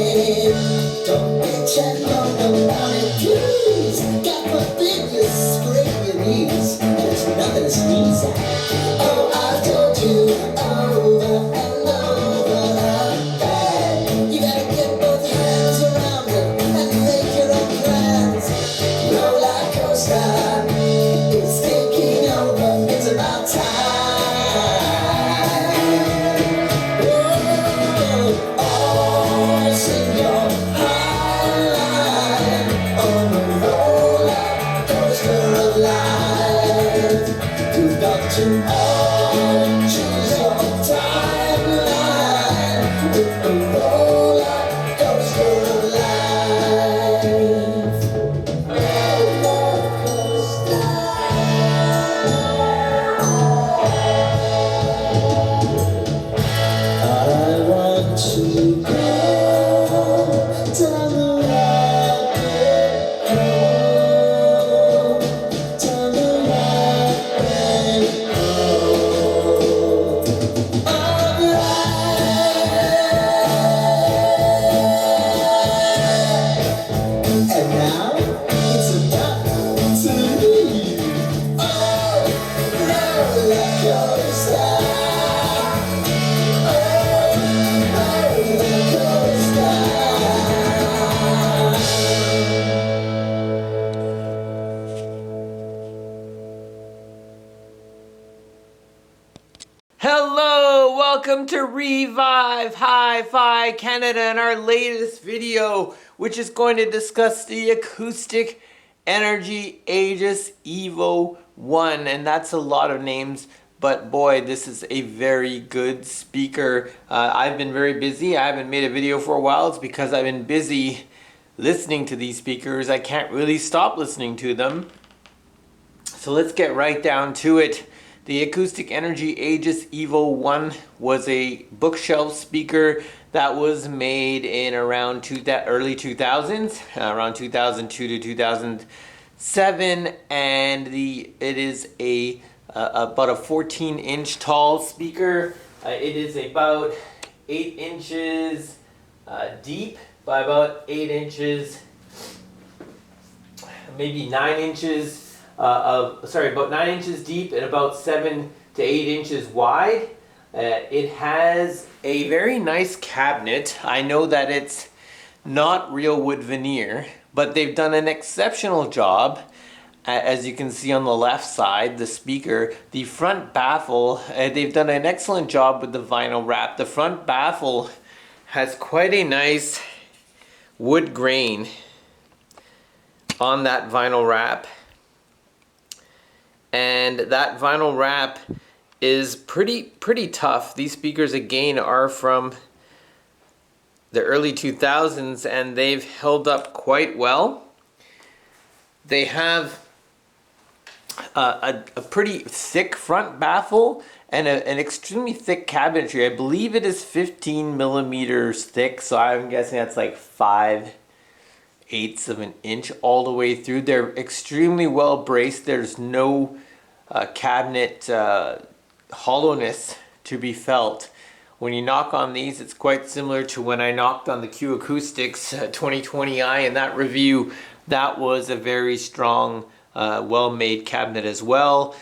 Don't bitch and don't want it, please. God forbid you scrape your knees. There's nothing to sneeze at. Oh, I told you over and over that you gotta get both hands around it and make your own plans. Roller coaster is taking over. It's about time. To all choose your timeline with a roller coaster of life. Roller coaster. I want to go down the rabbit hole, down the rabbit hole. And now it's about to leave. Oh, roller coaster. Oh, roller coaster. Hello, welcome to Revive Hi-Fi Canada and our latest video, which is going to discuss the Acoustic Energy Aegis Evo 1. And that's a lot of names, but boy, this is a very good speaker. I've been very busy. I haven't made a video for a while. It's because I've been busy listening to these speakers. I can't really stop listening to them. So let's get right down to it. The Acoustic Energy Aegis Evo 1 was a bookshelf speaker that was made in around early 2000s, around 2002 to 2007, and it is about a 14-inch tall speaker. It is about 8 inches deep by about 8 inches, maybe 9 inches. About 9 inches deep and about 7 to 8 inches wide. It has a very nice cabinet. I know that it's not real wood veneer, but they've done an exceptional job. As you can see on the left side, the speaker, the front baffle, they've done an excellent job with the vinyl wrap. The front baffle has quite a nice wood grain on that vinyl wrap. And that vinyl wrap is pretty tough. These speakers again are from the early 2000s and they've held up quite well. They have a pretty thick front baffle and an extremely thick cabinetry. I believe it is 15 millimeters thick, so I'm guessing that's like 5/8 of an inch all the way through. They're extremely well braced. There's no cabinet hollowness to be felt. When you knock on these, it's quite similar to when I knocked on the Q Acoustics 2020i in that review. That was a very strong, well-made cabinet as well.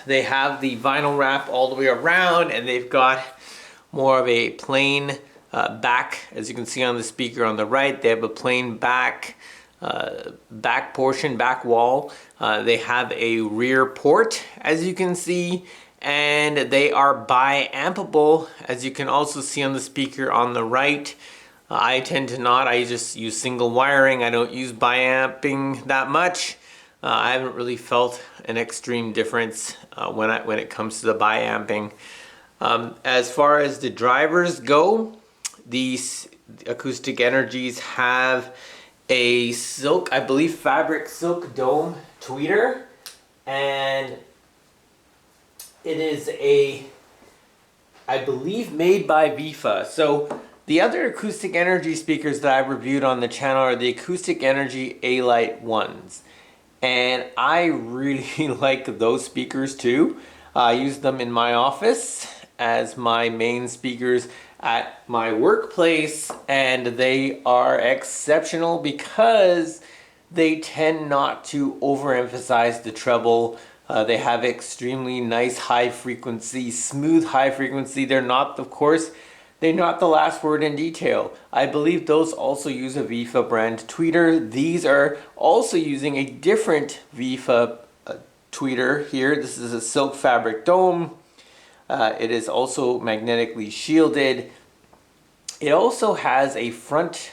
They have the vinyl wrap all the way around, and they've got more of a plain back, as you can see on the speaker on the right. They have a plain back portion, back wall. They have a rear port, as you can see, and they are bi-ampable, as you can also see on the speaker on the right. I tend to not. I just use single wiring. I don't use bi-amping that much. I haven't really felt an extreme difference when it comes to the bi-amping. As far as the drivers go, these Acoustic Energies have a silk, I believe fabric silk dome tweeter, and it is I believe made by Vifa. So the other Acoustic Energy speakers that I've reviewed on the channel are the Acoustic Energy A-Lite ones, and I really like those speakers too. I use them in my office as my main speakers at my workplace, and they are exceptional because they tend not to overemphasize the treble. They have extremely nice high frequency, smooth high frequency. They're not, of course, they're not the last word in detail. I believe those also use a VIFA brand tweeter. These are also using a different VIFA tweeter here. This is a silk fabric dome. It is also magnetically shielded. It also has a front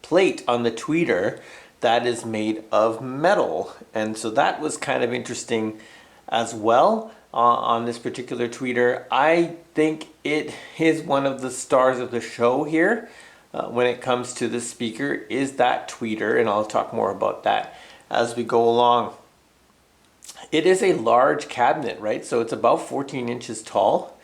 plate on the tweeter that is made of metal, and so that was kind of interesting as well on this particular tweeter. I think it is one of the stars of the show here when it comes to the speaker, is that tweeter, and I'll talk more about that as we go along. It is a large cabinet, right? So it's about 14 inches tall,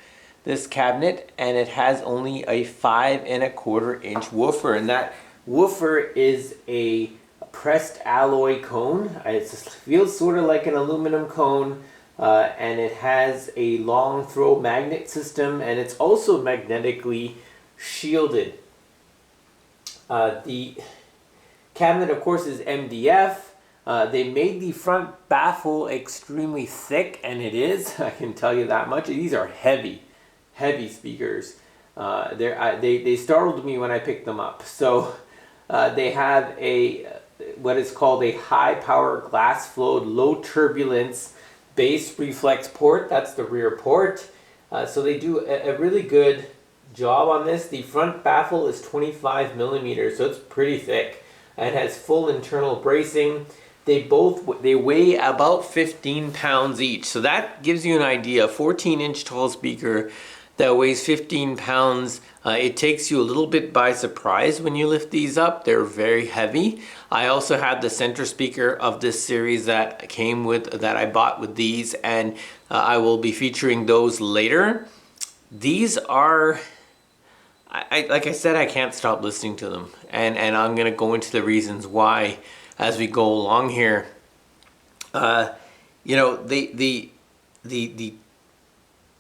this cabinet, and it has only a 5 1/4 inch woofer, and that woofer is a pressed alloy cone. It feels sort of like an aluminum cone, and it has a long throw magnet system, and it's also magnetically shielded. The cabinet, of course, is MDF. They made the front baffle extremely thick, and it is, I can tell you that much. These are heavy speakers. They startled me when I picked them up. So they have what is called a high power glass flowed low turbulence bass reflex port. That's the rear port. So they do a really good job on this. The front baffle is 25 millimeters, so it's pretty thick. It has full internal bracing. They weigh about 15 pounds each, so that gives you an idea. 14-inch tall speaker that weighs 15 pounds. It takes you a little bit by surprise when you lift these up. They're very heavy. I also have the center speaker of this series that I bought with these, and I will be featuring those later. These are, like I said, I can't stop listening to them, and I'm gonna go into the reasons why as we go along here. You know,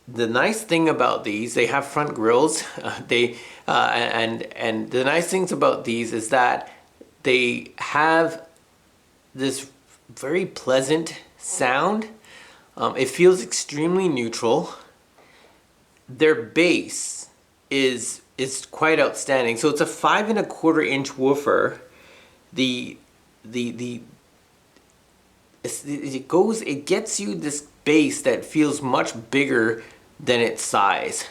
the nice thing about these, they have front grills. And the nice things about these is that they have this very pleasant sound. It feels extremely neutral. Their bass is quite outstanding. So it's a 5 1/4 inch woofer. It gets you this bass that feels much bigger than its size,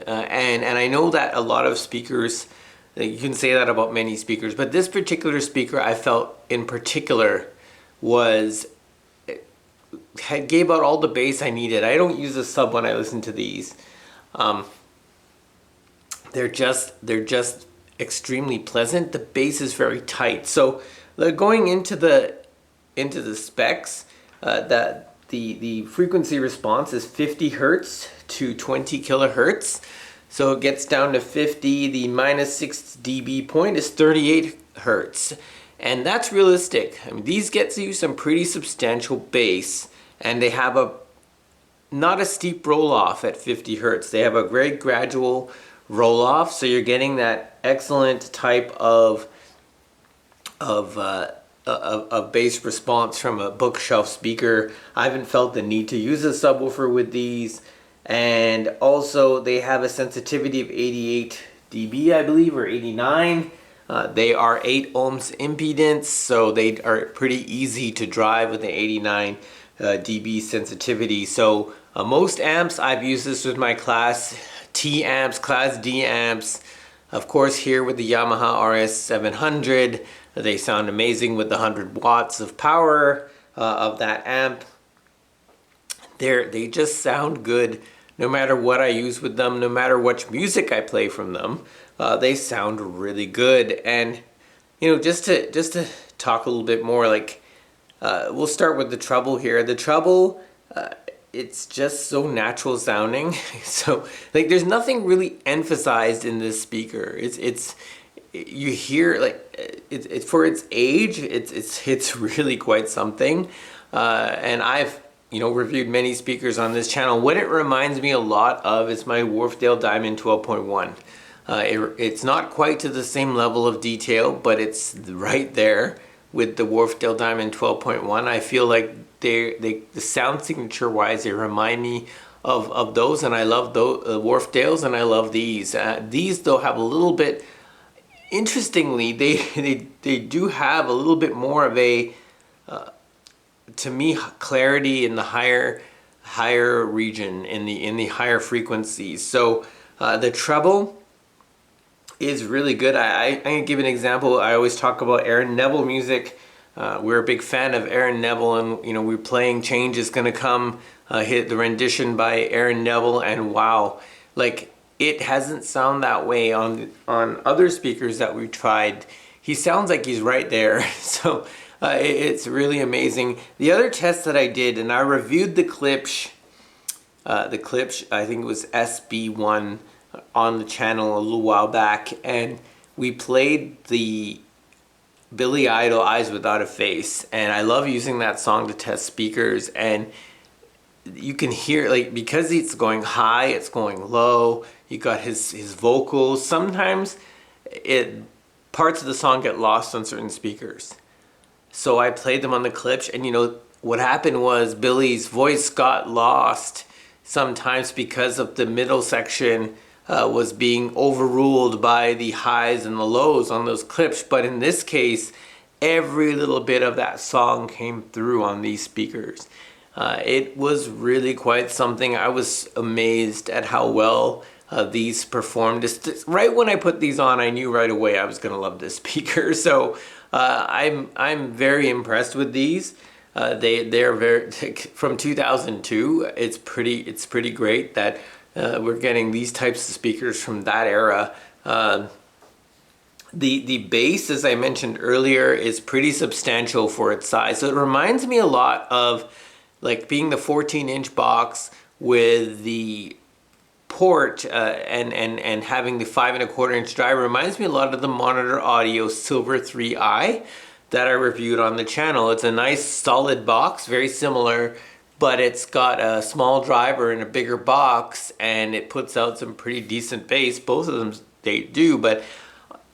and I know that a lot of speakers, you can say that about many speakers, but this particular speaker I felt in particular gave out all the bass I needed. I don't use a sub when I listen to these. They're just extremely pleasant. The bass is very tight. So going into the specs, that the frequency response is 50 hertz to 20 kilohertz. So it gets down to 50. The -6 dB point is 38 hertz. And that's realistic. I mean, these get you some pretty substantial bass, and they have not a steep roll off at 50 hertz. They have a very gradual roll off, so you're getting that excellent type of bass response from a bookshelf speaker. I haven't felt the need to use a subwoofer with these, and also they have a sensitivity of 88 dB, I believe, or 89. They are 8 ohms impedance, so they are pretty easy to drive with an 89 dB sensitivity. So most amps, I've used this with my Class T amps, Class D amps. Of course, here with the Yamaha R-S700, they sound amazing with the 100 watts of power of that amp. They just sound good no matter what I use with them, no matter what music I play from them. They sound really good. And you know, just to talk a little bit more, like we'll start with the treble here. The treble, it's just so natural sounding. So like there's nothing really emphasized in this speaker. It's you hear like it's for its age, it's really quite something. And I've reviewed many speakers on this channel. What it reminds me a lot of is my Wharfedale Diamond 12.1. It's not quite to the same level of detail, but it's right there with the Wharfdale Diamond 12.1. I feel like the sound signature wise, they remind me of those, and I love those Wharfdales, and I love these. These though have a little bit, interestingly, they do have a little bit more of a, to me, clarity in the higher region, in the higher frequencies. So the treble is really good. I'm gonna give an example. I always talk about Aaron Neville music. We're a big fan of Aaron Neville, and we're playing Change is Gonna Come, hit the rendition by Aaron Neville, and wow, like, it hasn't sound that way on other speakers that we've tried. He sounds like he's right there. So it's really amazing. The other test that I did, and I reviewed the Klipsch, I think it was SB1, on the channel a little while back, and we played the Billy Idol Eyes Without a Face, and I love using that song to test speakers. And you can hear, like, because it's going high, it's going low, you got his vocals. Sometimes parts of the song get lost on certain speakers, so I played them on the Klipsch, and what happened was Billy's voice got lost sometimes because of the middle section was being overruled by the highs and the lows on those Klipsch. But in this case, every little bit of that song came through on these speakers. It was really quite something. I was amazed at how well these performed. Right when I put these on, I knew right away I was going to love this speaker. So I'm very impressed with these. They're very, from 2002. It's pretty great that we're getting these types of speakers from that era. The bass, as I mentioned earlier, is pretty substantial for its size. So it reminds me a lot of, like, being the 14-inch box with the port and having the 5¼ inch drive. Reminds me a lot of the Monitor Audio Silver 3i that I reviewed on the channel. It's a nice solid box, very similar, but it's got a small driver and a bigger box, and it puts out some pretty decent bass. Both of them, they do, but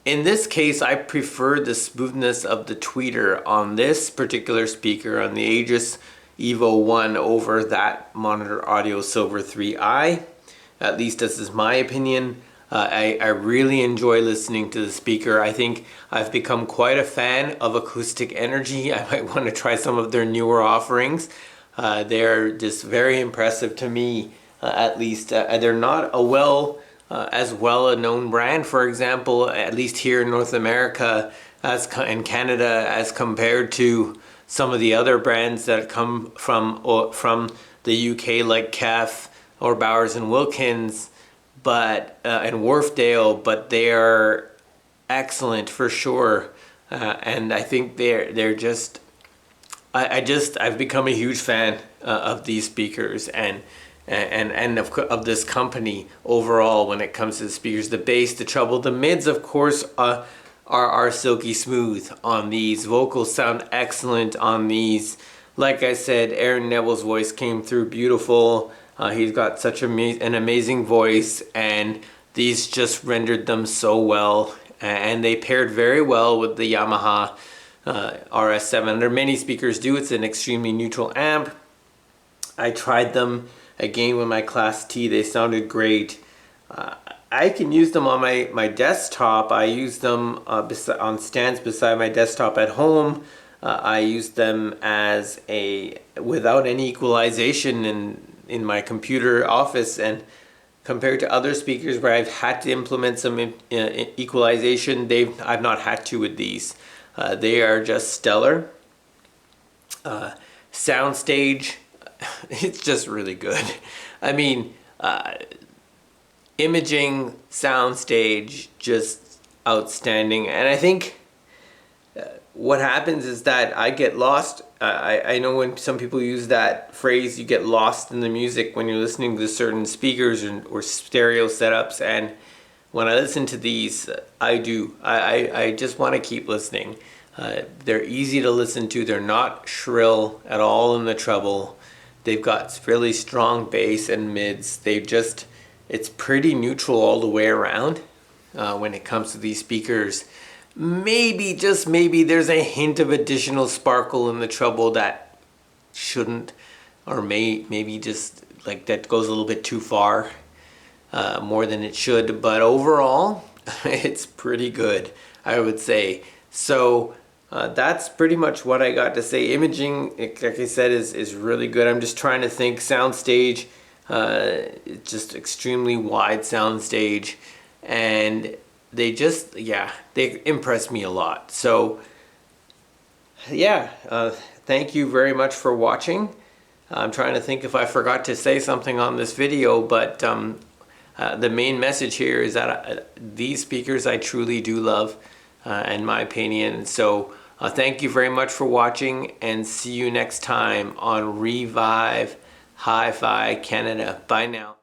in this case, I preferred the smoothness of the tweeter on this particular speaker, on the Aegis Evo 1, over that Monitor Audio Silver 3i. At least this is my opinion. I really enjoy listening to the speaker. I think I've become quite a fan of Acoustic Energy. I might want to try some of their newer offerings. They're just very impressive to me, at least. They're not as well a known brand, for example, at least here in North America and Canada, as compared to some of the other brands that come from the UK, like Kef or Bowers and Wilkins, and Wharfdale, but they are excellent for sure. And I think they're just, I've become a huge fan of these speakers and of this company overall when it comes to the speakers. The bass, the treble, the mids, of course, are silky smooth on these. Vocals sound excellent on these. Like I said, Aaron Neville's voice came through beautiful. He's got such an amazing voice, and these just rendered them so well. And they paired very well with the Yamaha R-S700. Many speakers do. It's an extremely neutral amp. I tried them again with my Class T. They sounded great. I can use them on my desktop. I use them on stands beside my desktop at home. I use them without any equalization in my computer office, and compared to other speakers where I've had to implement some equalization, I've not had to with these. They are just stellar. Soundstage, it's just really good. I mean, imaging, soundstage, just outstanding. And I think what happens is that I get lost. I know when some people use that phrase, you get lost in the music when you're listening to certain speakers or stereo setups. And when I listen to these, I do. I just want to keep listening. They're easy to listen to. They're not shrill at all in the treble. They've got really strong bass and mids. It's pretty neutral all the way around. when it comes to these speakers. Maybe, just maybe, there's a hint of additional sparkle in the treble that shouldn't, or maybe just like that goes a little bit too far, more than it should. But overall, it's pretty good, I would say. So that's pretty much what I got to say. Imaging, like I said, is really good. I'm just trying to think. Soundstage, just extremely wide soundstage, and they just, yeah, they impressed me a lot. So yeah, thank you very much for watching. I'm trying to think if I forgot to say something on this video, but the main message here is that these speakers I truly do love, in my opinion. So thank you very much for watching, and see you next time on Revive Hi-Fi Canada. Bye now.